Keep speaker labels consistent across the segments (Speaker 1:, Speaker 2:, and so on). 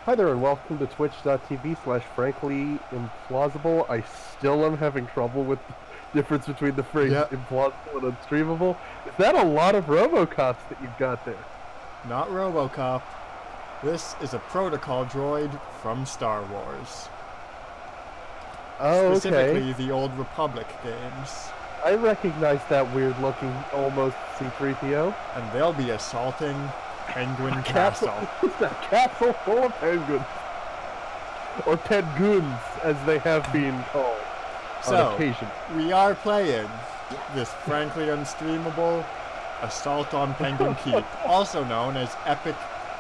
Speaker 1: Hi there and welcome to twitch.tv/frankly implausible. I still am having trouble with the difference between the phrase implausible and unstreamable. Is that a lot of Robocops that you've got there?
Speaker 2: Not Robocop. This is a protocol droid from Star Wars.
Speaker 1: Oh,
Speaker 2: Specifically the Old Republic games.
Speaker 1: I recognize that weird looking almost C-3PO.
Speaker 2: And they'll be assaulting Penguin Castle.
Speaker 1: It's a castle full of penguins. Or penguins, as they have been called on occasion.
Speaker 2: We are playing this frankly unstreamable Assault on Penguin Keep, also known as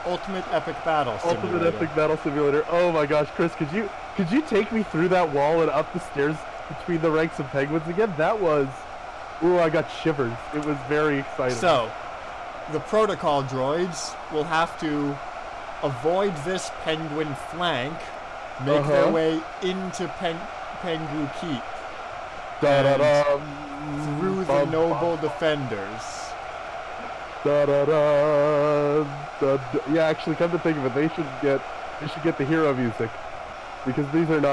Speaker 2: Ultimate Epic Battle Simulator.
Speaker 1: Ultimate Epic Battle Simulator. Oh my gosh, Chris, could you take me through that wall and up the stairs between the ranks of penguins again? That was... Ooh, I got shivers. It was very exciting.
Speaker 2: So, the protocol droids will have to avoid this penguin flank, make their way into Pengu Keep, through the noble defenders.
Speaker 1: Yeah, actually, come to think of it, they should get the hero music, because this isn't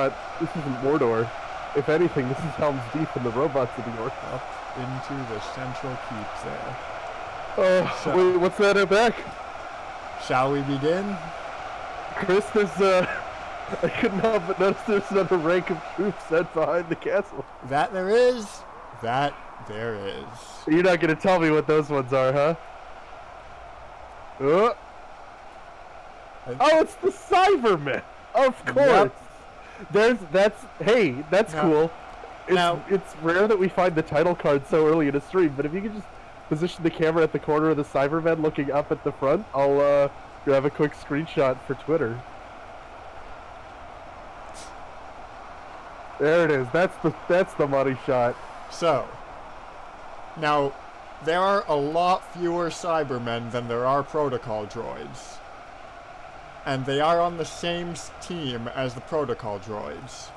Speaker 1: Mordor. If anything, this is Helm's Deep and the robots of the York.
Speaker 2: Up into the central keep there.
Speaker 1: Oh, wait, what's that at back?
Speaker 2: Shall we begin?
Speaker 1: Chris, I couldn't help but notice there's another rank of troops set behind the castle.
Speaker 2: That there is. That there is.
Speaker 1: You're not going to tell me what those ones are, huh? Oh, it's the Cybermen! Of course! Yep. That's cool. It's rare that we find the title card so early in a stream, but if you could just position the camera at the corner of the Cybermen looking up at the front, I'll grab a quick screenshot for Twitter. There it is. That's the money shot.
Speaker 2: So, now, there are a lot fewer Cybermen than there are protocol droids. And they are on the same team as the protocol droids.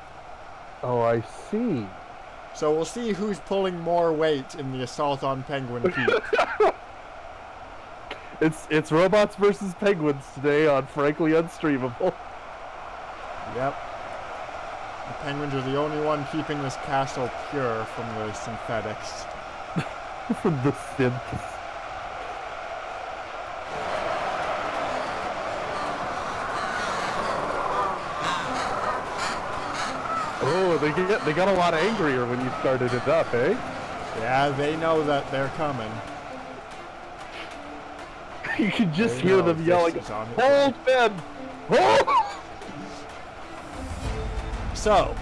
Speaker 1: Oh, I see.
Speaker 2: So we'll see who's pulling more weight in the assault on Penguin Keep.
Speaker 1: It's robots versus penguins today on Frankly Unstreamable.
Speaker 2: Yep. The penguins are the only one keeping this castle pure from the synthetics.
Speaker 1: From the synths. Oh, they got a lot angrier when you started it up, eh?
Speaker 2: Yeah, they know that they're coming.
Speaker 1: You can just hear them yelling, "Hold, men! Hold!"
Speaker 2: So,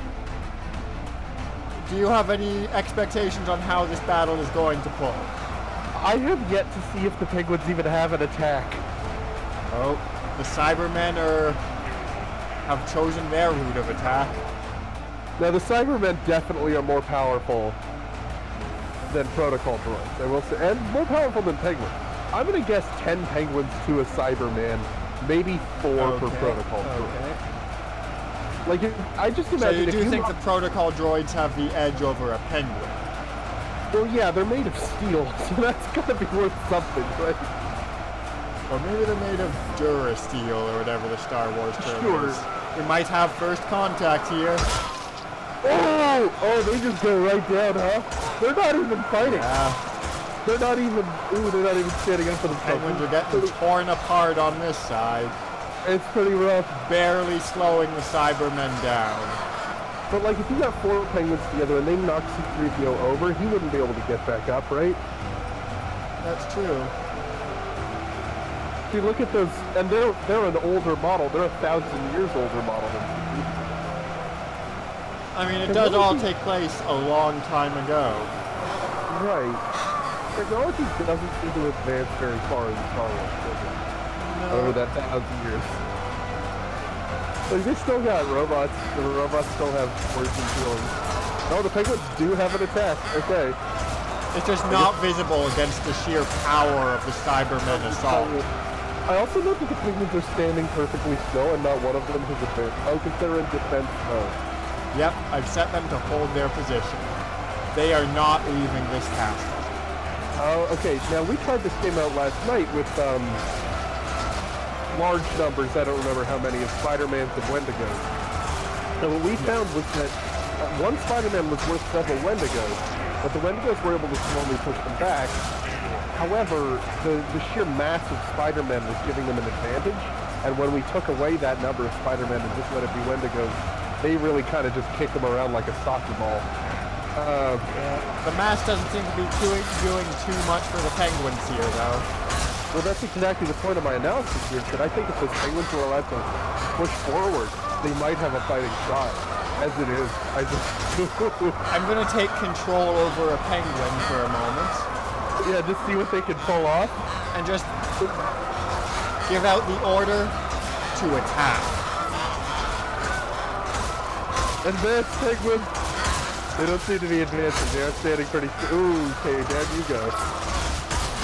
Speaker 2: do you have any expectations on how this battle is going to pull?
Speaker 1: I have yet to see if the penguins even have an attack.
Speaker 2: Oh, the Cybermen have chosen their route of attack.
Speaker 1: Now, the Cybermen definitely are more powerful than protocol droids, I will say, and more powerful than penguins. I'm going to guess 10 penguins to a Cyberman, maybe 4 per protocol droid. Like, I just imagine.
Speaker 2: So you do think the protocol droids have the edge over a penguin?
Speaker 1: Well, yeah, they're made of steel, so that's got to be worth something, right?
Speaker 2: Or maybe they're made of Durasteel or whatever the Star Wars term is. We might have first contact here.
Speaker 1: Oh, they just go right down, huh? They're not even fighting.
Speaker 2: Yeah.
Speaker 1: They're not even standing up for themselves.
Speaker 2: Penguins are getting torn apart on this side.
Speaker 1: It's pretty rough.
Speaker 2: Barely slowing the Cybermen down.
Speaker 1: But like, if you got 4 penguins together and they knock C-3PO over, he wouldn't be able to get back up, right?
Speaker 2: That's true.
Speaker 1: See, look at those, and they're an older model. They're 1,000 years older model than C-3PO.
Speaker 2: I mean, it does all take place a long time ago.
Speaker 1: Right. Technology doesn't seem to advance very far in Star Wars, does it?
Speaker 2: No.
Speaker 1: Over that 1,000 years. Like, they still got robots. The robots still have words and feelings. Oh, the penguins do have an attack. Okay.
Speaker 2: It's just not visible against the sheer power of the Cybermen assault.
Speaker 1: I also note that the penguins are standing perfectly still and not one of them has advanced. Oh, because they're in defense mode.
Speaker 2: Yep, I've set them to hold their position. They are not leaving this castle.
Speaker 1: Oh, okay. Now, we tried this game out last night with large numbers, I don't remember how many, of Spider-Mans and Wendigos. And what we found was that one Spider-Man was worth several Wendigos, but the Wendigos were able to slowly push them back. However, the sheer mass of Spider-Man was giving them an advantage, and when we took away that number of Spider-Man and just let it be Wendigos, they really kind of just kicked them around like a soccer ball.
Speaker 2: The mass doesn't seem to be doing too much for the Penguins here, though.
Speaker 1: Well, that's exactly the point of my analysis here, that I think if those Penguins were allowed to push forward, they might have a fighting shot. As it is, I just...
Speaker 2: I'm going to take control over a Penguin for a moment.
Speaker 1: Yeah, just see what they can pull off.
Speaker 2: And just give out the order to attack.
Speaker 1: Advance, Penguins! They don't seem to be advancing. They are standing pretty... Ooh, okay, down you go.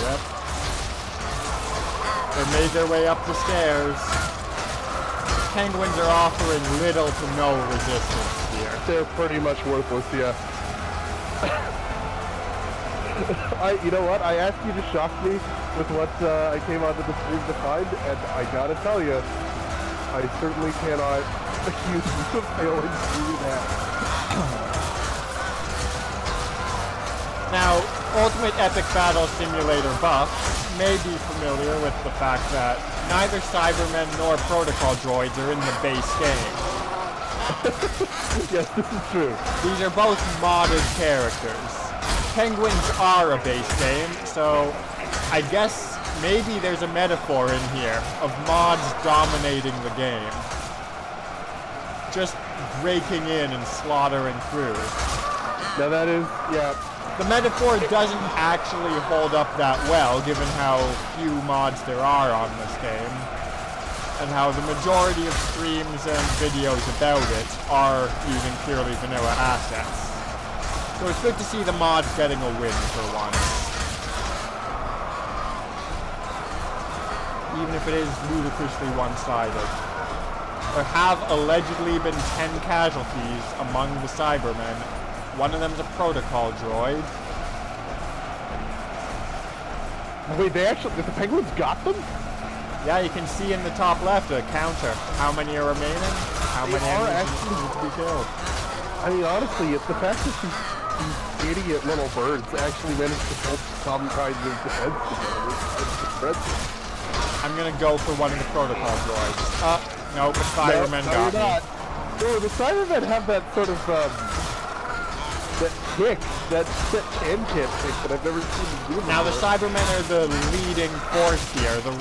Speaker 2: Yep. They made their way up the stairs. Penguins are offering little to no resistance here.
Speaker 1: They're pretty much worthless, yeah. You know what? I asked you to shock me with what I came onto the stream to find, and I gotta tell you, I certainly cannot accuse you of failing to do that.
Speaker 2: Now, Ultimate Epic Battle Simulator buffs may be familiar with the fact that neither Cybermen nor Protocol droids are in the base game.
Speaker 1: Yes, this is true.
Speaker 2: These are both modded characters. Penguins are a base game, so I guess maybe there's a metaphor in here of mods dominating the game. Just breaking in and slaughtering through.
Speaker 1: Now that is, yeah.
Speaker 2: The metaphor doesn't actually hold up that well, given how few mods there are on this game, and how the majority of streams and videos about it are using purely vanilla assets. So it's good to see the mods getting a win for once. Even if it is ludicrously one-sided. There have allegedly been 10 casualties among the Cybermen. One of them's a protocol droid.
Speaker 1: Wait, the Penguins got them?
Speaker 2: Yeah, you can see in the top left a counter. How many are remaining? How many enemies need to be killed?
Speaker 1: I mean, honestly, it's the fact that these idiot little birds actually managed to hold some kind of defense together. It's impressive.
Speaker 2: I'm gonna go for one of the protocol droids. Nope, the Cybermen got me.
Speaker 1: No, the Cybermen have that sort of, that kick, that can-can kick that I've never seen them do before.
Speaker 2: Now the Cybermen are the leading force here. The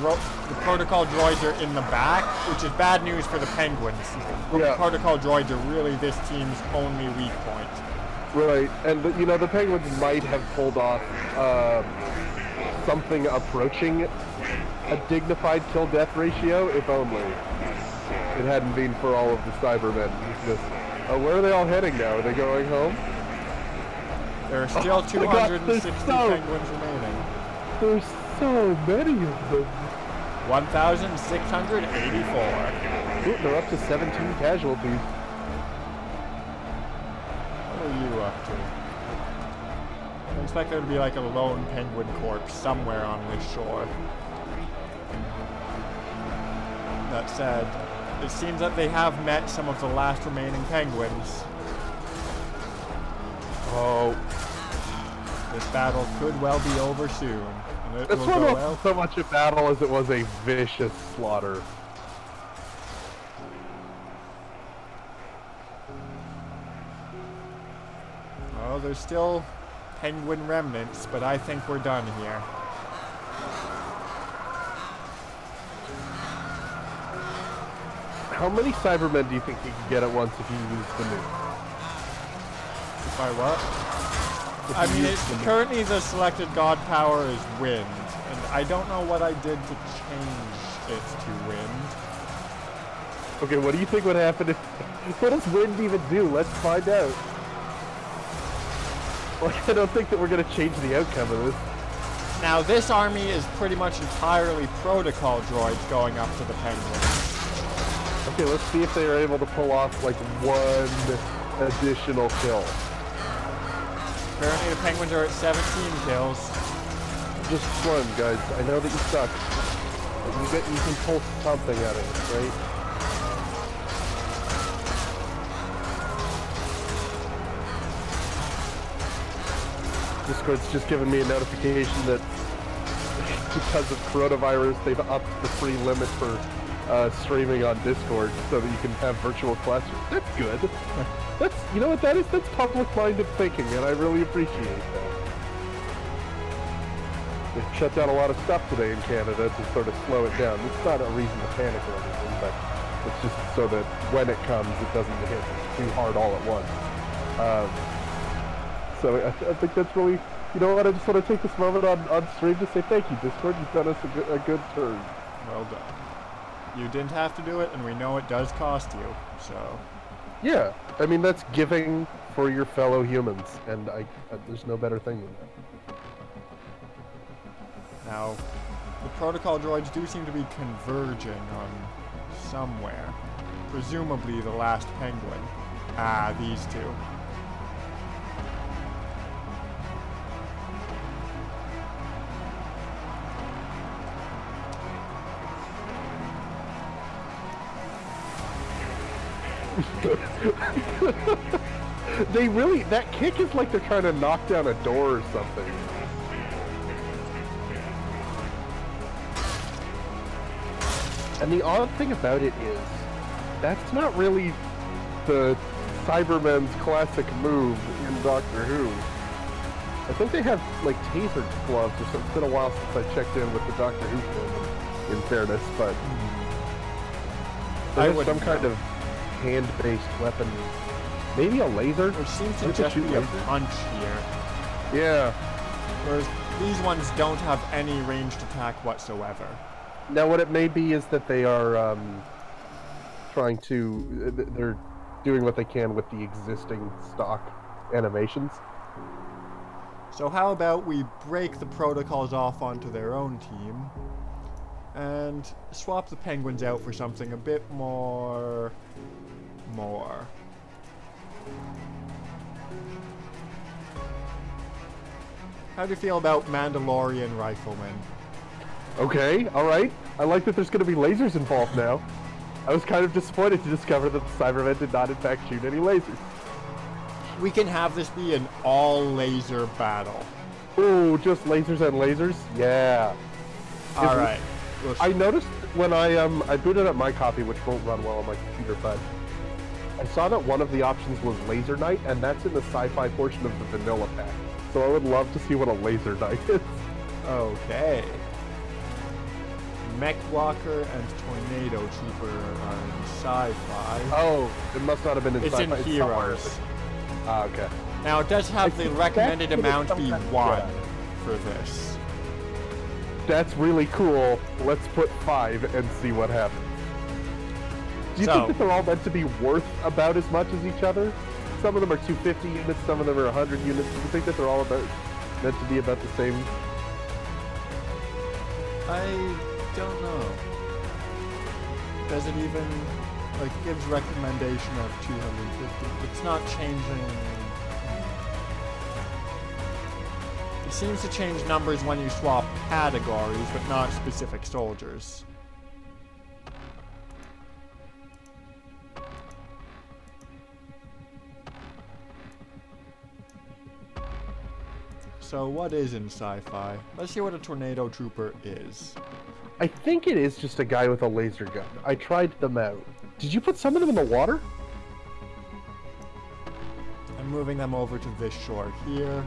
Speaker 2: protocol droids are in the back, which is bad news for the Penguins. The protocol droids are really this team's only weak point.
Speaker 1: Right, and the Penguins might have pulled off something approaching a dignified kill-death ratio, if only it hadn't been for all of the Cybermen. Where are they all heading now? Are they going home?
Speaker 2: There are still 260 Penguins remaining.
Speaker 1: There's so many of them.
Speaker 2: 1,684.
Speaker 1: Ooh, they're up to 17 casualties.
Speaker 2: What are you up to? I expect there to be like a lone penguin corpse somewhere on this shore. That said, it seems that they have met some of the last remaining penguins. Oh. This battle could well be over soon. And
Speaker 1: This one wasn't so much a battle as it was a vicious slaughter.
Speaker 2: Well, there's still penguin remnants, but I think we're done here.
Speaker 1: How many Cybermen do you think you can get at once if you use the nuke?
Speaker 2: If I what? I mean, currently the selected god power is wind, and I don't know what I did to change it to wind.
Speaker 1: Okay, what do you think would happen if... What does wind even do? Let's find out. Like, I don't think that we're going to change the outcome of this.
Speaker 2: Now, this army is pretty much entirely protocol droids going up to the penguins.
Speaker 1: Okay, let's see if they are able to pull off, like, one additional kill.
Speaker 2: Currently, the penguins are at 17 kills.
Speaker 1: Just one, guys. I know that you suck. But You can pull something out of it, right? Discord's just giving me a notification that because of coronavirus, they've upped the free limit for streaming on Discord so that you can have virtual classrooms. That's good. That's, you know what that is? That's public-minded thinking, and I really appreciate that. They've shut down a lot of stuff today in Canada to sort of slow it down. It's not a reason to panic or anything, but it's just so that when it comes, it doesn't hit too hard all at once. So I think that's really, you know what, I just want to take this moment on stream to say thank you, Discord. You've done us a good turn.
Speaker 2: Well done. You didn't have to do it, and we know it does cost you, so...
Speaker 1: Yeah, I mean, that's giving for your fellow humans, and there's no better thing than that.
Speaker 2: Now, the protocol droids do seem to be converging on somewhere. Presumably the last penguin. Ah, these two.
Speaker 1: They really, that kick is like they're trying to knock down a door or something. And the odd thing about it is, that's not really the Cybermen's classic move in Doctor Who. I think they have like taser gloves or something. It's been a while since I checked in with the Doctor Who film, in fairness, but
Speaker 2: I
Speaker 1: there's
Speaker 2: would
Speaker 1: some kind of hand-based weapon. Maybe a laser?
Speaker 2: There seems to
Speaker 1: Look
Speaker 2: just
Speaker 1: at
Speaker 2: be
Speaker 1: you,
Speaker 2: a
Speaker 1: laser.
Speaker 2: punch here.
Speaker 1: Yeah.
Speaker 2: Whereas these ones don't have any ranged attack whatsoever.
Speaker 1: Now what it may be is that they are trying to, they're doing what they can with the existing stock animations.
Speaker 2: So how about we break the protocols off onto their own team and swap the penguins out for something a bit more... How do you feel about Mandalorian riflemen?
Speaker 1: Okay, alright. I like that there's going to be lasers involved now. I was kind of disappointed to discover that the Cybermen did not in fact shoot any lasers.
Speaker 2: We can have this be an all-laser battle.
Speaker 1: Ooh, just lasers and lasers? Yeah.
Speaker 2: Alright.
Speaker 1: I noticed when I booted up my copy, which won't run well on my computer, but I saw that one of the options was Laser Knight, and that's in the sci-fi portion of the vanilla pack. So I would love to see what a Laser Knight is.
Speaker 2: Okay. Mech Walker and Tornado Trooper are in sci-fi.
Speaker 1: Oh, it must not have been in
Speaker 2: It's
Speaker 1: sci-fi.
Speaker 2: in Heroes.
Speaker 1: Ah, okay.
Speaker 2: Now it does have the recommended amount be 1 for this.
Speaker 1: That's really cool. Let's put 5 and see what happens. Do you
Speaker 2: So-
Speaker 1: think that they're all meant to be worth about as much as each other? Some of them are 250 units, some of them are 100 units. Do you think that they're all meant to be about the same?
Speaker 2: I don't know. Does it even, like, it gives recommendation of 250. It's not changing. It seems to change numbers when you swap categories, but not specific soldiers. So what is in sci-fi? Let's see what a tornado trooper is.
Speaker 1: I think it is just a guy with a laser gun. I tried them out. Did you put some of them in the water?
Speaker 2: I'm moving them over to this shore here.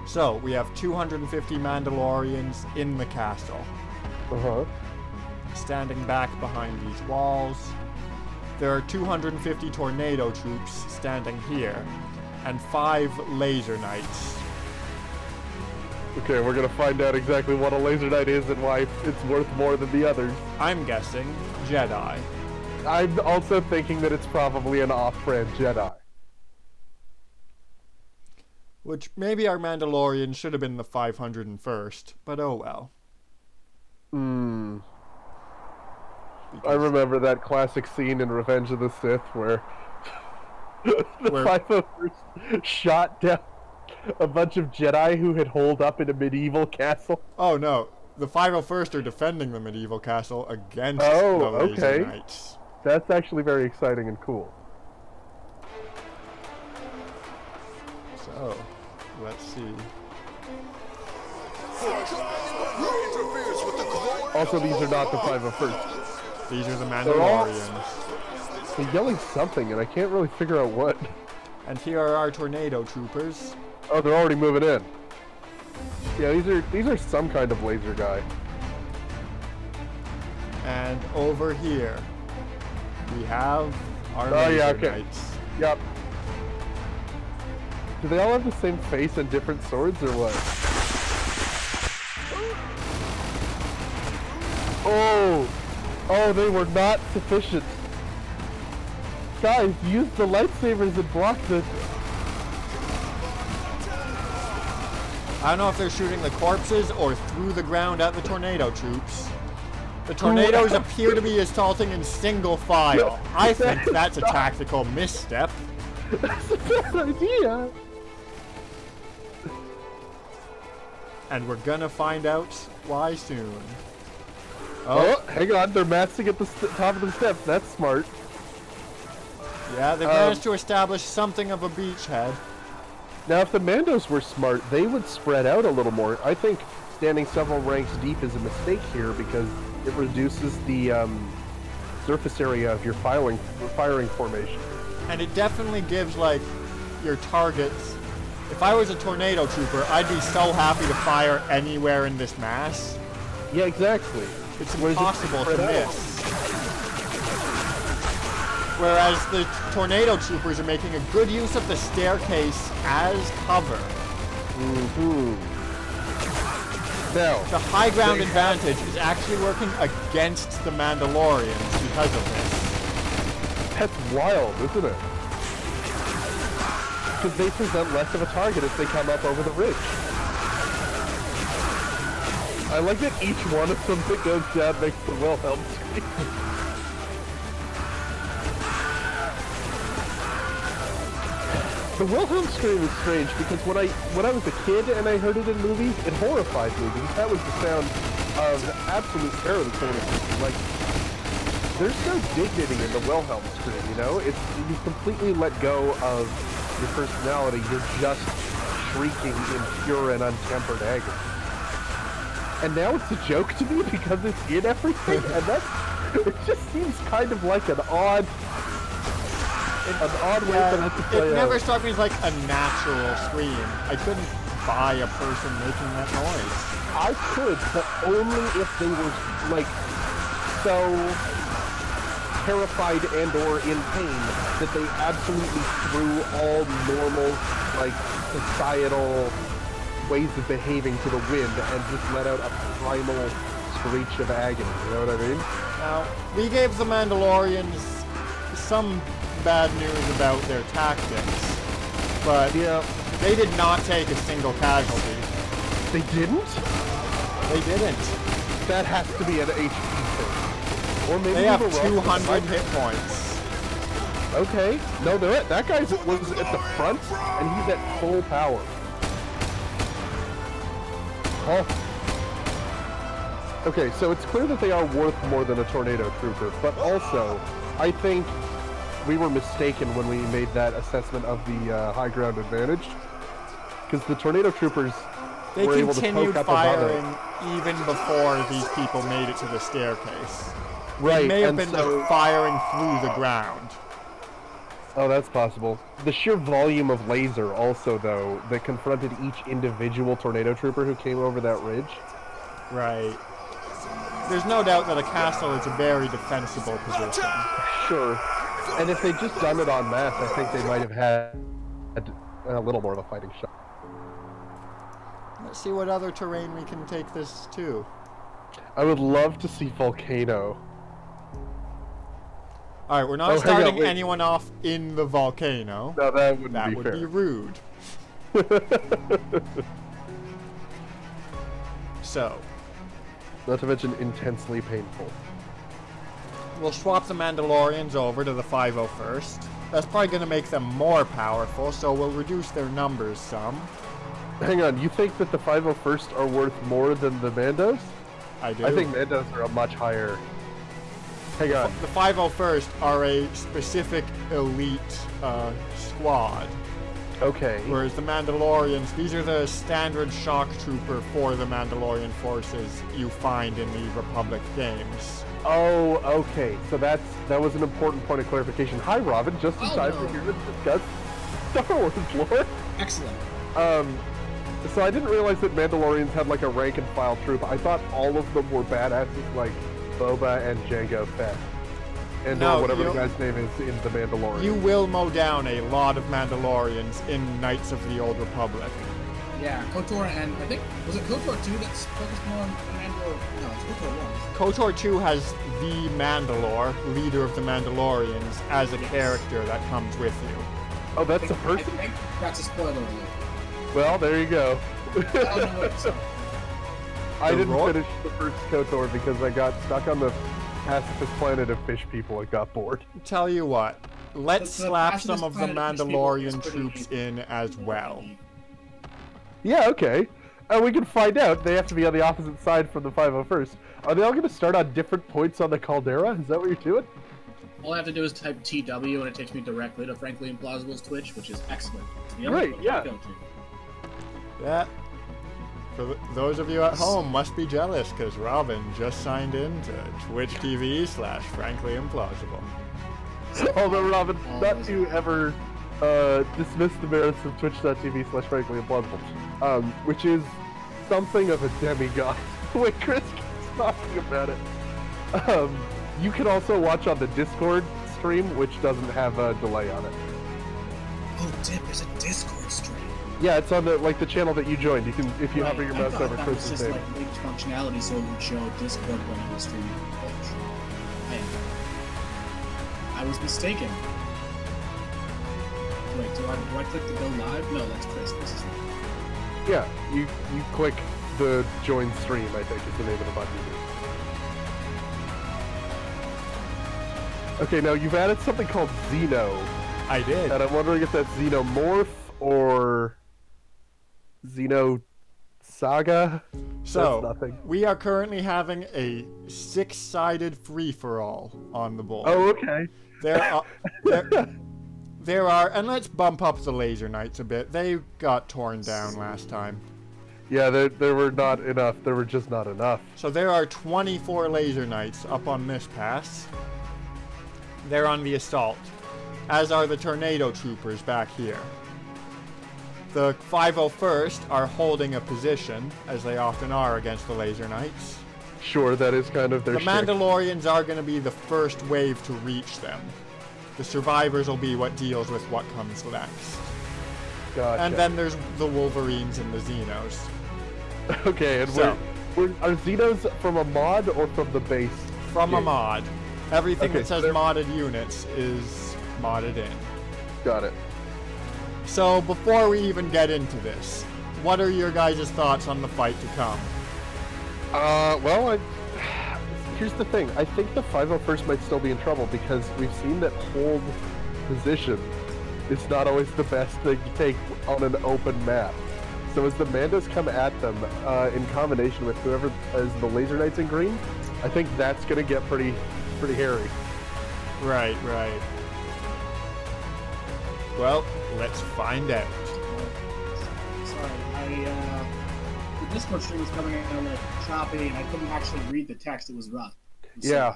Speaker 2: So, we have 250 Mandalorians in the castle,
Speaker 1: Uh-huh.
Speaker 2: standing back behind these walls. There are 250 tornado troops standing here, and 5 laser knights.
Speaker 1: Okay, we're gonna find out exactly what a laser knight is and why it's worth more than the others.
Speaker 2: I'm guessing Jedi.
Speaker 1: I'm also thinking that it's probably an off-brand Jedi.
Speaker 2: Which maybe our Mandalorian should have been the 501st, but oh well.
Speaker 1: I remember that classic scene in Revenge of the Sith where the
Speaker 2: Where-
Speaker 1: 501st shot down a bunch of Jedi who had holed up in a medieval castle.
Speaker 2: Oh no, the 501st are defending the medieval castle against
Speaker 1: Oh,
Speaker 2: the Laser
Speaker 1: okay.
Speaker 2: Knights.
Speaker 1: That's actually very exciting and cool.
Speaker 2: So, let's see.
Speaker 1: Also, these are not the 501st.
Speaker 2: These are the
Speaker 1: They're all-
Speaker 2: Mandalorians.
Speaker 1: They're yelling something, and I can't really figure out what.
Speaker 2: And here are our tornado troopers.
Speaker 1: Oh, they're already moving in. Yeah, these are some kind of laser guy.
Speaker 2: And over here, we have our
Speaker 1: Oh,
Speaker 2: Laser
Speaker 1: yeah, okay.
Speaker 2: Knights.
Speaker 1: Yep. Do they all have the same face and different swords, or what? Oh! Oh, they were not sufficient. Guys, use the lightsabers and block the...
Speaker 2: I don't know if they're shooting the corpses or through the ground at the tornado troops. The tornadoes appear to be assaulting in single file. I think that's a tactical misstep.
Speaker 1: That's a bad idea!
Speaker 2: And we're gonna find out why soon.
Speaker 1: Oh, hang on, they're massing at the top of the steps. That's smart.
Speaker 2: Yeah, they managed to establish something of a beachhead.
Speaker 1: Now, if the Mandos were smart, they would spread out a little more. I think standing several ranks deep is a mistake here because it reduces the surface area of your firing formation.
Speaker 2: And it definitely gives, like, your targets... If I was a tornado trooper, I'd be so happy to fire anywhere in this mass.
Speaker 1: Yeah, exactly.
Speaker 2: It's
Speaker 1: Whereas if
Speaker 2: impossible to
Speaker 1: spread out-
Speaker 2: miss. Whereas the tornado troopers are making a good use of the staircase as cover.
Speaker 1: Mm-hmm. Now,
Speaker 2: The high ground advantage is actually working against the Mandalorians because of this.
Speaker 1: that's wild, isn't it? Because they present less of a target if they come up over the ridge. I like that each one of them that goes down makes the Wilhelm scream. The Wilhelm scream is strange because when I was a kid and I heard it in movies, it horrified me because that was the sound of absolute terror that someone was like. There's no dignity in the Wilhelm scream, you know? You completely let go of your personality. You're just shrieking in pure and untempered agony. And now it's a joke to me because it's in everything, and it just seems kind of like an odd way for that to play
Speaker 2: It
Speaker 1: out.
Speaker 2: never struck me as like a natural scream. I couldn't buy a person making that noise.
Speaker 1: I could, but only if they were, like, so terrified and or in pain that they absolutely threw all normal, like, societal ways of behaving to the wind and just let out a primal screech of agony, you know what I mean?
Speaker 2: Now, we gave the Mandalorians some bad news about their tactics, but
Speaker 1: Yeah.
Speaker 2: they did not take a single casualty.
Speaker 1: They didn't?
Speaker 2: They didn't.
Speaker 1: That has to be an HP thing. Or maybe
Speaker 2: They have
Speaker 1: we were wrong.
Speaker 2: 200 hit points.
Speaker 1: Okay. No, that guy was at the front, and he's at full power. Oh. Okay, so it's clear that they are worth more than a tornado trooper, but also, I think we were mistaken when we made that assessment of the high ground advantage, because the tornado troopers
Speaker 2: They
Speaker 1: were able to
Speaker 2: continued
Speaker 1: poke up above
Speaker 2: firing
Speaker 1: it.
Speaker 2: even before these people made it to the staircase.
Speaker 1: Right,
Speaker 2: They may have
Speaker 1: and
Speaker 2: been
Speaker 1: so-
Speaker 2: firing through the ground.
Speaker 1: Oh, that's possible. The sheer volume of laser also, though, that confronted each individual tornado trooper who came over that ridge.
Speaker 2: Right. There's no doubt that a castle is a very defensible position.
Speaker 1: Sure. And if they'd just done it en masse, I think they might have had a little more of a fighting shot.
Speaker 2: Let's see what other terrain we can take this to.
Speaker 1: I would love to see Volcano.
Speaker 2: Alright, we're not
Speaker 1: Oh, hang on,
Speaker 2: starting
Speaker 1: wait.
Speaker 2: anyone off in the volcano.
Speaker 1: No, that wouldn't
Speaker 2: That
Speaker 1: be
Speaker 2: would
Speaker 1: fair.
Speaker 2: be rude. So,
Speaker 1: Not to mention intensely painful.
Speaker 2: we'll swap the Mandalorians over to the 501st. That's probably going to make them more powerful, so we'll reduce their numbers some.
Speaker 1: Hang on, you think that the 501st are worth more than the Mandos?
Speaker 2: I do.
Speaker 1: I think Mandos are a much higher. Hang on.
Speaker 2: The 501st are a specific elite squad.
Speaker 1: Okay.
Speaker 2: Whereas the Mandalorians, these are the standard shock trooper for the Mandalorian forces you find in the Republic games.
Speaker 1: Oh, okay. So that was an important point of clarification. Hi, Robin. Just in time for here to discuss Star Wars lore.
Speaker 3: Excellent.
Speaker 1: So I didn't realize that Mandalorians had like a rank and file troop. I thought all of them were badasses like Boba and Jango Fett. And
Speaker 2: No,
Speaker 1: whatever the guy's name is in The Mandalorian.
Speaker 2: You will mow down a lot of Mandalorians in Knights of the Old Republic.
Speaker 3: Yeah, KOTOR, and I think, was it KOTOR 2 that's focused more on Mandalore? No, it's KOTOR 1.
Speaker 2: KOTOR 2 has the Mandalore, leader of the Mandalorians, as a character that comes with you.
Speaker 1: Oh, that's a person?
Speaker 3: I think that's a spoiler alert.
Speaker 1: Well, there you go.
Speaker 3: I don't know what it's
Speaker 1: I didn't finish the first KOTOR because I got stuck on the pacifist planet of fish people and got bored.
Speaker 2: Tell you what, let's
Speaker 3: The
Speaker 2: slap some
Speaker 3: pacifist
Speaker 2: of the
Speaker 3: planet of fish people is
Speaker 2: Mandalorian
Speaker 3: pretty
Speaker 2: troops in as well.
Speaker 1: Yeah, okay. We can find out. They have to be on the opposite side from the 501st. Are they all going to start on different points on the caldera? Is that what you're doing?
Speaker 3: All I have to do is type TW and it takes me directly to Frankly Implausible's Twitch, which is excellent. It's the only
Speaker 1: Right,
Speaker 3: place
Speaker 1: yeah.
Speaker 3: to go to.
Speaker 2: Yeah. For those of you at home must be jealous because Robin just signed in to Twitch TV/Frankly Implausible.
Speaker 1: Although, Robin, not to ever dismiss the merits of twitch.tv/Frankly Implausible, which is something of a demigod when Chris keeps talking about it. You can also watch on the Discord stream, which doesn't have a delay on it.
Speaker 3: Oh, Dip, there's a Discord stream.
Speaker 1: Yeah, it's on the channel that you joined. You can, if you hover your mouse over
Speaker 3: that was
Speaker 1: Chris's
Speaker 3: just
Speaker 1: name.
Speaker 3: like linked functionality so it would show Discord when it was streaming Twitch. I was mistaken. Wait, do I click to go live? No, that's Chris. This is
Speaker 1: Yeah, you click the join stream, I think is the name of the button. Okay, now you've added something called Xeno,
Speaker 2: I did.
Speaker 1: and I'm wondering if that's Xenomorph or Xeno Saga.
Speaker 2: So,
Speaker 1: That's nothing.
Speaker 2: we are currently having a 6-sided free-for-all on the board.
Speaker 1: Oh, okay.
Speaker 2: There are, and let's bump up the Laser Knights a bit. They got torn down last time.
Speaker 1: Yeah, there were not enough. There were just not enough.
Speaker 2: So there are 24 Laser Knights up on this pass. They're on the assault, as are the Tornado Troopers back here. The 501st are holding a position, as they often are against the Laser Knights.
Speaker 1: Sure, that is kind of their
Speaker 2: The
Speaker 1: shtick.
Speaker 2: Mandalorians are going to be the first wave to reach them. The survivors will be what deals with what comes next.
Speaker 1: Gotcha.
Speaker 2: And then there's the Wolverines and the Xenos.
Speaker 1: Okay, and
Speaker 2: So-
Speaker 1: are Xenos from a mod or from the base?
Speaker 2: From a
Speaker 1: game?
Speaker 2: mod. Everything
Speaker 1: Okay,
Speaker 2: that says
Speaker 1: they're-
Speaker 2: modded units is modded in.
Speaker 1: Got it.
Speaker 2: So before we even get into this, what are your guys' thoughts on the fight to come?
Speaker 1: Well, here's the thing. I think the 501st might still be in trouble because we've seen that hold position is not always the best thing to take on an open map. So as the Mandos come at them, in combination with whoever is the Laser Knights in green, I think that's going to get pretty hairy.
Speaker 2: Right. Well, let's find out.
Speaker 3: Sorry, the Discord stream was coming in a little choppy, and I couldn't actually read the text. It was rough. And so,
Speaker 1: Yeah,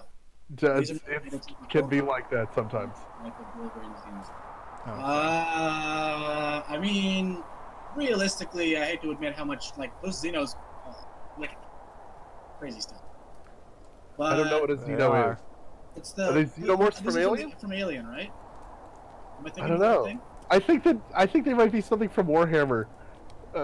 Speaker 3: these
Speaker 1: it
Speaker 3: are-
Speaker 1: can be like that sometimes.
Speaker 3: like the Wolverine scenes.
Speaker 2: Oh.
Speaker 3: I mean, realistically, I hate to admit how much like those Xenos, wicked, crazy stuff. But
Speaker 1: I don't know what a
Speaker 2: They
Speaker 1: Xeno
Speaker 2: are.
Speaker 1: is.
Speaker 3: It's the
Speaker 1: Are they Xenomorphs
Speaker 3: this
Speaker 1: from
Speaker 3: is
Speaker 1: Alien?
Speaker 3: From Alien, right? Am I thinking
Speaker 1: I don't
Speaker 3: of the right
Speaker 1: know.
Speaker 3: thing?
Speaker 1: I think they might be something from Warhammer,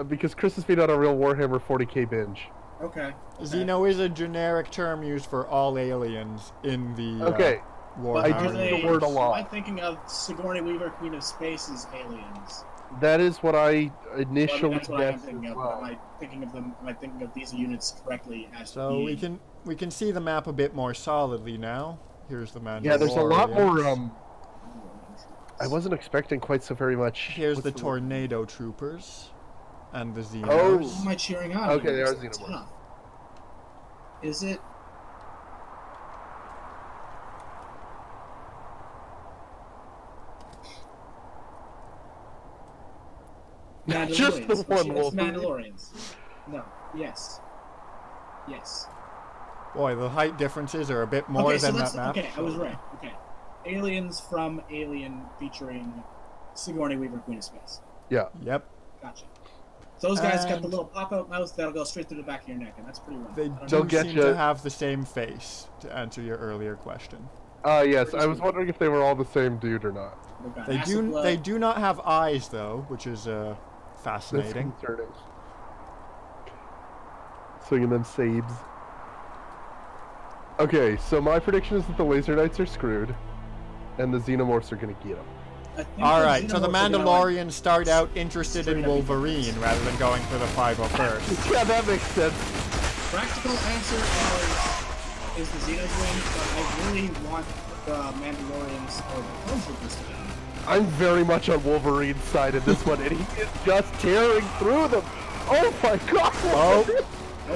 Speaker 1: because Chris has been on a real Warhammer 40k binge.
Speaker 3: Okay.
Speaker 2: Xeno is a generic term used for all aliens in the
Speaker 1: Okay,
Speaker 2: Warhammer.
Speaker 1: I do
Speaker 3: Are
Speaker 1: the
Speaker 3: they,
Speaker 1: word a lot.
Speaker 3: Am I thinking of Sigourney Weaver, Queen of Space's aliens?
Speaker 1: that is what I
Speaker 3: Well, I mean,
Speaker 1: initially
Speaker 3: that's what I am
Speaker 1: guessed
Speaker 3: thinking
Speaker 1: as
Speaker 3: of.
Speaker 1: well.
Speaker 3: Am I thinking of them? Am I thinking of these units correctly? As
Speaker 2: So
Speaker 3: being...
Speaker 2: we can see the map a bit more solidly now. Here's the Mandalorian.
Speaker 1: Yeah, there's a lot more. I wasn't expecting quite so very much.
Speaker 2: Here's
Speaker 1: what's
Speaker 2: the
Speaker 1: word?
Speaker 2: Tornado Troopers and the Xenos.
Speaker 3: Who am I cheering on?
Speaker 1: Okay, they are
Speaker 3: It's
Speaker 1: Xenomorphs.
Speaker 3: tough. Is it? Mandalorians.
Speaker 1: Just the one
Speaker 3: It's
Speaker 1: Wolverine.
Speaker 3: Mandalorians. No. Yes. Yes.
Speaker 2: Boy, the height differences are a bit more than that map.
Speaker 3: Okay, I was right. Okay. Aliens from Alien featuring Sigourney Weaver, Queen of Space.
Speaker 1: Yeah.
Speaker 2: Yep.
Speaker 3: Gotcha. Those guys got the
Speaker 2: And-
Speaker 3: little pop-out mouth that'll go straight through the back of your neck, and that's pretty rough.
Speaker 2: They
Speaker 3: I don't
Speaker 2: do
Speaker 3: know.
Speaker 1: get
Speaker 2: seem
Speaker 1: ya.
Speaker 2: to have the same face, to answer your earlier question.
Speaker 1: Yes, I was wondering if they were all the same dude or not.
Speaker 3: They've got
Speaker 2: They
Speaker 3: acid
Speaker 2: do.
Speaker 3: blood.
Speaker 2: They do not have eyes though, which is
Speaker 1: That's
Speaker 2: fascinating.
Speaker 1: concerning. Swinging them sabes. Okay, so my prediction is that the Laser Knights are screwed, and the Xenomorphs are gonna get them.
Speaker 3: I think
Speaker 2: All
Speaker 3: the
Speaker 2: right, so the
Speaker 3: Xenomorphs are gonna, like,
Speaker 2: Mandalorians start out interested in
Speaker 3: straight up eat
Speaker 2: Wolverine rather than going for the 501st.
Speaker 1: Yeah, that makes sense.
Speaker 3: practical answer is the Xenos win, but I really want the Mandalorians or the Clone Troopers to win.
Speaker 1: I'm very much on Wolverine's side in this one, and he is just tearing through them. Oh my god!
Speaker 2: Oh,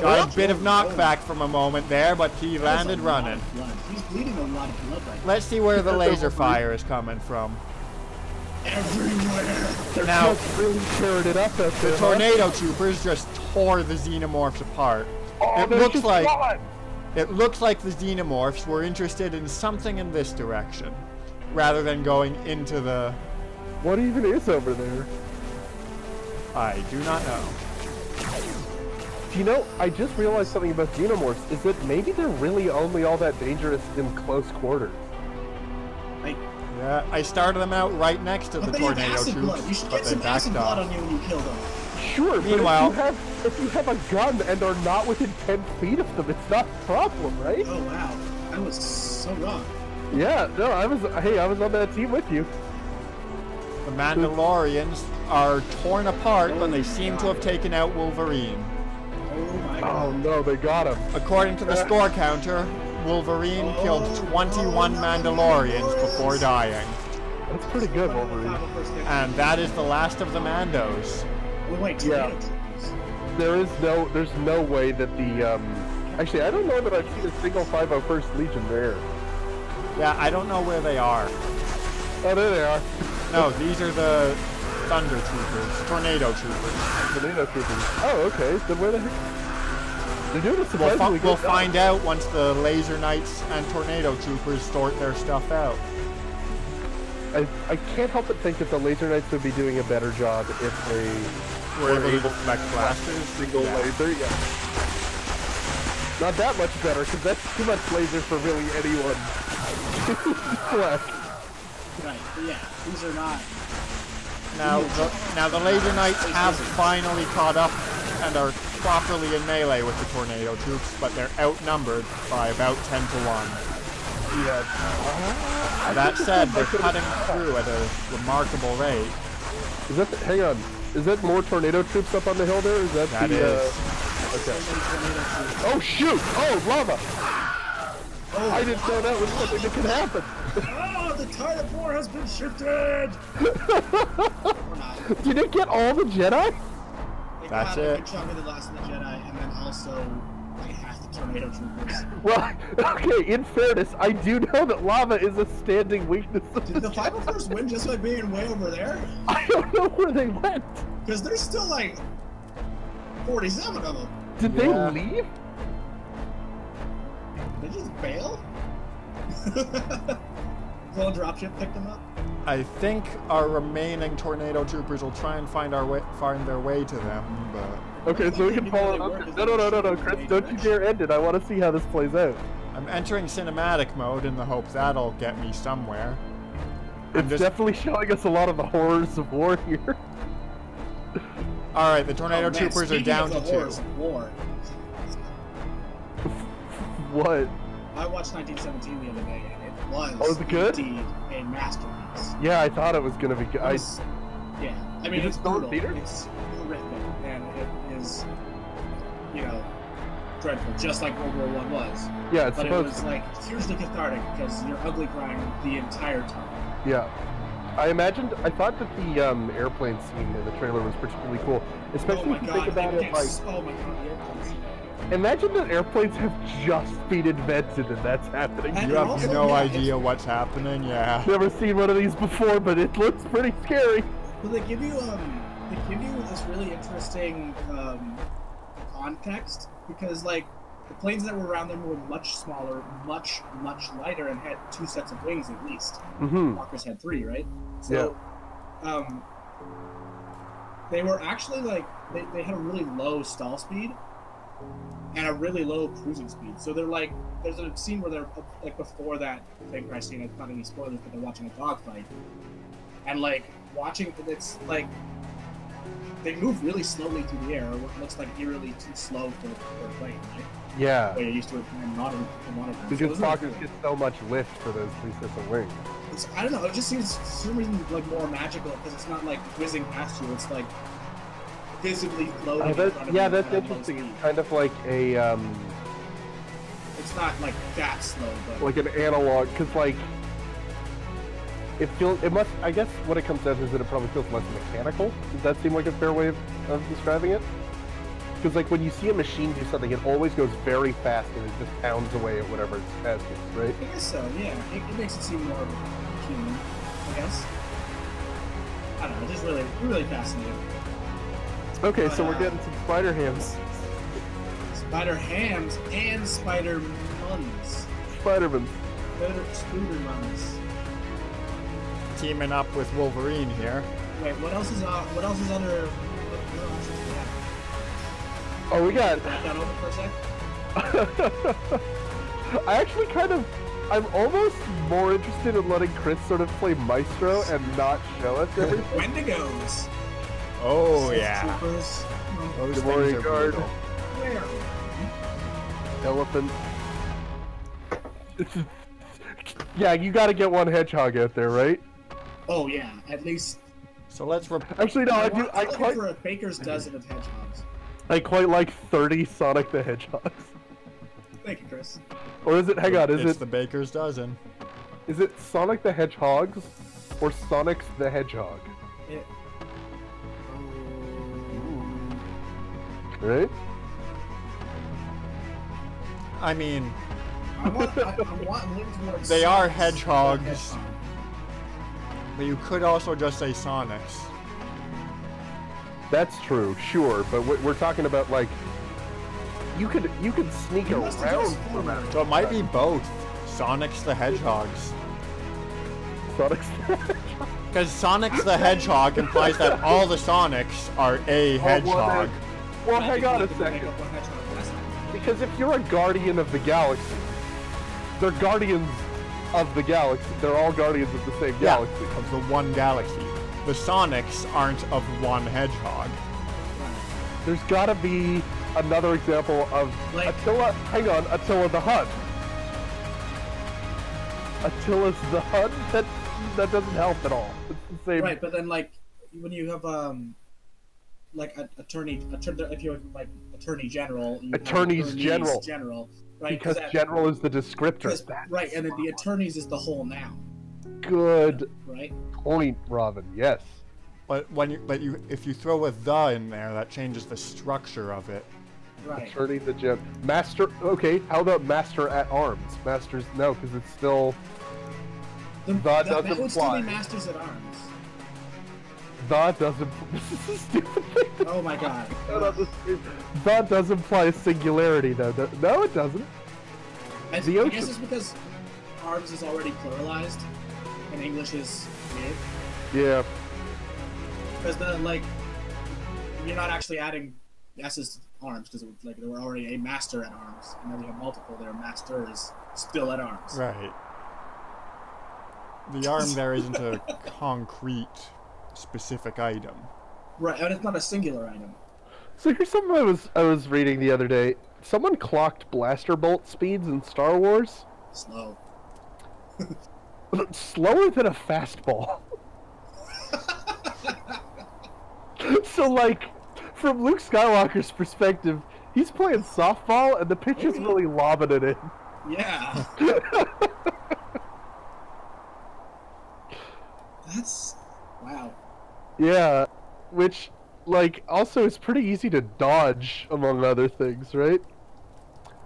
Speaker 2: got a bit of knockback from a moment there, but he landed running.
Speaker 3: He's bleeding a lot of blood right now.
Speaker 2: Let's see where the laser fire is coming from.
Speaker 3: Everywhere.
Speaker 1: They're
Speaker 2: Now-
Speaker 1: just really tearing it up out there.
Speaker 2: The
Speaker 1: huh?
Speaker 2: tornado troopers just tore the xenomorphs apart.
Speaker 1: Oh,
Speaker 2: It
Speaker 1: they're
Speaker 2: looks
Speaker 1: just
Speaker 2: like
Speaker 1: gone.
Speaker 2: it looks like the xenomorphs were interested in something in this direction, rather than going into the.
Speaker 1: What even is over there?
Speaker 2: I do not know.
Speaker 1: Do you know, I just realized something about Xenomorphs, is that maybe they're really only all that dangerous in close quarters.
Speaker 3: Like,
Speaker 2: Yeah, I started them out right next to the
Speaker 3: but they have
Speaker 2: tornado
Speaker 3: acid blood. You
Speaker 2: troops,
Speaker 3: should
Speaker 2: but
Speaker 3: get
Speaker 2: they
Speaker 3: some acid
Speaker 2: backed
Speaker 3: blood
Speaker 2: off.
Speaker 3: on you when you kill them.
Speaker 1: Sure,
Speaker 2: Meanwhile-
Speaker 1: but if you have a gun and are not within 10 feet of them, it's not a problem, right?
Speaker 3: Oh wow, I was so wrong.
Speaker 1: Yeah, no, I was on that team with you.
Speaker 2: The Mandalorians are torn apart, but they seem to have taken out Wolverine.
Speaker 3: Oh my
Speaker 1: Oh
Speaker 3: god.
Speaker 1: no, they got him.
Speaker 2: According to the score counter, Wolverine killed 21 Mandalorians before dying.
Speaker 1: That's pretty good, Wolverine.
Speaker 2: And that is the last of the Mandos.
Speaker 3: Oh wait,
Speaker 1: Yeah.
Speaker 3: tornado troopers.
Speaker 1: There's no way that the, actually, I don't know that I've seen a single 501st Legion there.
Speaker 2: Yeah, I don't know where they are.
Speaker 1: Oh, there they are.
Speaker 2: No, these are the Thunder Troopers, Tornado Troopers.
Speaker 1: Tornado Troopers. Oh, okay, then where the heck? They're doing a
Speaker 2: We'll,
Speaker 1: surprisingly
Speaker 2: we'll
Speaker 1: good job.
Speaker 2: find out once the Laser Knights and Tornado Troopers sort their stuff out.
Speaker 1: I can't help but think that the Laser Knights would be doing a better job if they
Speaker 2: We're able to deflect blasters.
Speaker 1: single
Speaker 2: Yeah.
Speaker 1: laser. Yeah. Not that much better, because that's too much laser for really anyone. Deflect.
Speaker 3: Right, but yeah, these are not.
Speaker 2: Now the Laser Knights have finally caught up and are properly in melee with the Tornado troops, but they're outnumbered by about 10 to 1.
Speaker 1: Yeah.
Speaker 2: That said, they're cutting through at a remarkable rate.
Speaker 1: Is that hang on? Is that more tornado troops up on the hill there? Is that
Speaker 2: That
Speaker 1: the?
Speaker 2: is.
Speaker 1: Okay. Oh shoot! Oh lava!
Speaker 3: Oh,
Speaker 1: I didn't know that was something that could happen.
Speaker 3: oh, the tide of war has been shifted. Or not.
Speaker 1: Did it get all the Jedi?
Speaker 3: It
Speaker 2: That's
Speaker 3: got a
Speaker 2: it.
Speaker 3: good chunk of the Last of the Jedi, and then also like half the tornado troopers.
Speaker 1: Well, okay. In fairness, I do know that lava is a standing weakness of
Speaker 3: Did the
Speaker 1: Jedi.
Speaker 3: 501st win just by being way over there?
Speaker 1: I don't know where they went.
Speaker 3: Because there's still like 47 of them.
Speaker 1: Did
Speaker 2: Yeah.
Speaker 1: they leave?
Speaker 3: Did they just bail? Clone dropship picked them up.
Speaker 2: I think our remaining Tornado Troopers will try and find their way to them, but
Speaker 1: Okay, so we can follow it up. No, Chris, don't you dare end it. I want to see how this plays out.
Speaker 2: I'm entering cinematic mode in the hope that'll get me somewhere.
Speaker 1: It's
Speaker 2: just-
Speaker 1: definitely showing us a lot of the horrors of war here.
Speaker 2: Alright, the Tornado
Speaker 3: Oh, man,
Speaker 2: Troopers are
Speaker 3: speaking
Speaker 2: down
Speaker 3: of
Speaker 2: to
Speaker 3: the
Speaker 2: 2.
Speaker 3: horrors of war,
Speaker 1: What?
Speaker 3: I watched 1917 the other day, and it was,
Speaker 1: Oh, is it good?
Speaker 3: indeed a masterpiece.
Speaker 1: Yeah, I thought it was gonna be good.
Speaker 3: It was- yeah, I mean,
Speaker 1: Is it
Speaker 3: it's
Speaker 1: still in
Speaker 3: brutal.
Speaker 1: theaters?
Speaker 3: It's horrific, and it is, you know, dreadful, just like World War I was.
Speaker 1: Yeah, it's
Speaker 3: But it
Speaker 1: supposed
Speaker 3: was
Speaker 1: to.
Speaker 3: like hugely cathartic because you're ugly crying the entire time.
Speaker 1: Yeah. I thought that the airplane scene in the trailer was particularly cool,
Speaker 3: Oh
Speaker 1: especially
Speaker 3: my
Speaker 1: if you
Speaker 3: god!
Speaker 1: think about it like.
Speaker 3: Oh my god! The airplanes.
Speaker 1: Imagine that airplanes have just been invented and that's happening.
Speaker 3: And
Speaker 2: You have
Speaker 3: also,
Speaker 2: no
Speaker 3: yeah,
Speaker 2: idea what's happening, yeah.
Speaker 1: Never seen one of these before, but it looks pretty scary.
Speaker 3: But they give you this really interesting context because like the planes that were around them were much smaller, much lighter, and had 2 sets of wings at least.
Speaker 1: Mm-hmm.
Speaker 3: Walkers had 3, right? So, they were actually like they had a really low stall speed and a really low cruising speed. So they're like, there's a scene where they're like before that plane crash scene. It's not any spoilers, but they're watching a dogfight, and like watching it's like they move really slowly through the air. What looks like eerily too slow for a plane, right?
Speaker 1: Yeah.
Speaker 3: Where you're used to it and not
Speaker 1: Because Fokkers get so much lift for those 3 sets of wings.
Speaker 3: I don't know. It just seems for some reason like more magical because it's not like whizzing past you. It's like visibly floating.
Speaker 1: Oh,
Speaker 3: in front of you
Speaker 1: yeah, that's
Speaker 3: at a low
Speaker 1: interesting.
Speaker 3: speed.
Speaker 1: It's kind of like a
Speaker 3: It's not like that slow, but
Speaker 1: like an analog, because like it feels. It must. I guess what it comes down to is that it probably feels less mechanical. Does that seem like a fair way of describing it? Because like when you see a machine do something, it always goes very fast and it just pounds away at whatever its task is, right?
Speaker 3: I guess so. Yeah, it makes it seem more human. I guess. I don't know. It's just really fascinating.
Speaker 1: Okay, so we're getting some spider hams.
Speaker 3: Spider hams and spider muns.
Speaker 1: Spider-Man.
Speaker 3: Spider muns.
Speaker 2: Teaming up with Wolverine here.
Speaker 3: Wait, what else is under? What else is that?
Speaker 1: Oh, we got.
Speaker 3: That open for a sec.
Speaker 1: I actually I'm almost more interested in letting Chris sort of play Maestro and not show us everything.
Speaker 3: Wendigos.
Speaker 2: Oh,
Speaker 3: Sith
Speaker 2: yeah.
Speaker 3: troopers.
Speaker 2: Those
Speaker 1: Warrior
Speaker 2: things are
Speaker 1: Guard.
Speaker 2: brutal.
Speaker 3: Where?
Speaker 1: Elephant. Yeah, you gotta get one hedgehog out there, right?
Speaker 3: Oh yeah, at least.
Speaker 2: So let's
Speaker 1: Actually, no, I do.
Speaker 3: I'm looking for a baker's dozen of hedgehogs.
Speaker 1: I quite like 30 Sonic the Hedgehogs.
Speaker 3: Thank you, Chris.
Speaker 1: Or is it? Hang on,
Speaker 2: it's the baker's dozen.
Speaker 1: Is it Sonic the Hedgehogs or Sonic's the Hedgehog?
Speaker 3: It,
Speaker 1: Right?
Speaker 2: I mean,
Speaker 3: I want leaning towards
Speaker 2: they are
Speaker 3: Sonic's
Speaker 2: hedgehogs.
Speaker 3: hedgehog.
Speaker 2: but you could also just say Sonics.
Speaker 1: That's true, sure, but we're talking about like you could sneak
Speaker 3: You must have
Speaker 1: around
Speaker 3: just
Speaker 1: from
Speaker 3: forward.
Speaker 2: So it might be both. Sonics the Hedgehogs.
Speaker 1: Sonic's.
Speaker 2: Because Sonics the Hedgehog implies that all the Sonics are a hedgehog.
Speaker 1: Well, hang on a
Speaker 3: People make
Speaker 1: second.
Speaker 3: up one hedgehog last time.
Speaker 1: Because if you're a guardian of the galaxy, they're guardians of the galaxy. They're all guardians of the same galaxy.
Speaker 2: Of the one galaxy. The Sonics aren't of one hedgehog.
Speaker 1: There's gotta be another example of
Speaker 3: Like-
Speaker 1: Attila. Hang on, Attila the Hun. Attila's the Hun. That doesn't help at all. It's the same.
Speaker 3: Right, but then like when you have like if you have like attorney general, you have
Speaker 1: Attorneys general.
Speaker 3: general, right?
Speaker 1: Because
Speaker 3: that-
Speaker 1: general is the descriptor.
Speaker 3: because-
Speaker 1: That's
Speaker 3: right, and then the attorneys is the whole noun,
Speaker 1: good
Speaker 3: right?
Speaker 1: point, Robin. Yes.
Speaker 2: But if you throw a the in there, that changes the structure of it.
Speaker 3: Right.
Speaker 1: Attorney the gen. Master. Okay. How about master at arms? Masters. No, because it's still.
Speaker 3: That
Speaker 1: doesn't
Speaker 3: would still
Speaker 1: fly.
Speaker 3: be masters at arms.
Speaker 1: The doesn't. This is a stupid thing.
Speaker 3: Oh my god.
Speaker 1: The does imply singularity, though. No, it doesn't.
Speaker 3: I
Speaker 1: The
Speaker 3: guess
Speaker 1: ocean.
Speaker 3: it's because arms is already pluralized, and English is weird.
Speaker 1: Yeah.
Speaker 3: Because you're not actually adding S's to arms because like there were already a master at arms, and now we have multiple. There are masters still at arms.
Speaker 2: Right. The arm there isn't a concrete, specific item.
Speaker 3: Right, and it's not a singular item.
Speaker 1: So here's something I was reading the other day. Someone clocked blaster bolt speeds in Star Wars.
Speaker 3: Slow.
Speaker 1: Slower than a fastball. So like, from Luke Skywalker's perspective, he's playing softball and the pitch is really lobbing it in.
Speaker 3: Yeah. That's wow.
Speaker 1: Yeah, which, like, also is pretty easy to dodge, among other things, right?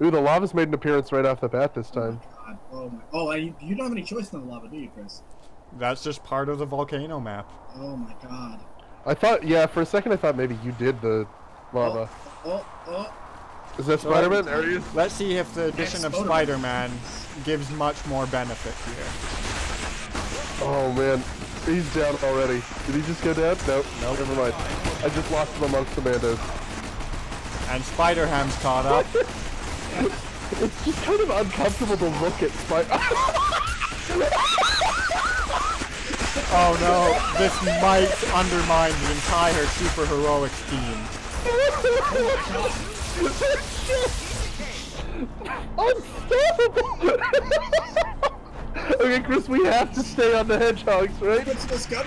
Speaker 1: Ooh, the lava's made an appearance right off the bat this time.
Speaker 3: God. Oh my. Oh, and you don't have any choice in the lava, do you, Chris?
Speaker 2: That's just part of the volcano map.
Speaker 3: Oh my God.
Speaker 1: I thought, yeah, for a second I thought maybe you did the lava.
Speaker 3: Oh.
Speaker 1: Is that Spider-Man? There he is.
Speaker 2: Let's see if the addition of
Speaker 3: Spider-Man.
Speaker 2: Spider-Man gives much more benefit here.
Speaker 1: Oh man, he's down already. Did he just go down? Nope. No, never mind. I just lost him amongst the Mandos.
Speaker 2: And Spider-Ham's caught up.
Speaker 1: It's just kind of uncomfortable to look at Spider.
Speaker 2: Oh no, this might undermine the entire super heroics team.
Speaker 1: Unstoppable! Okay, Chris, we have to stay on the hedgehogs, right?
Speaker 3: What's this gun?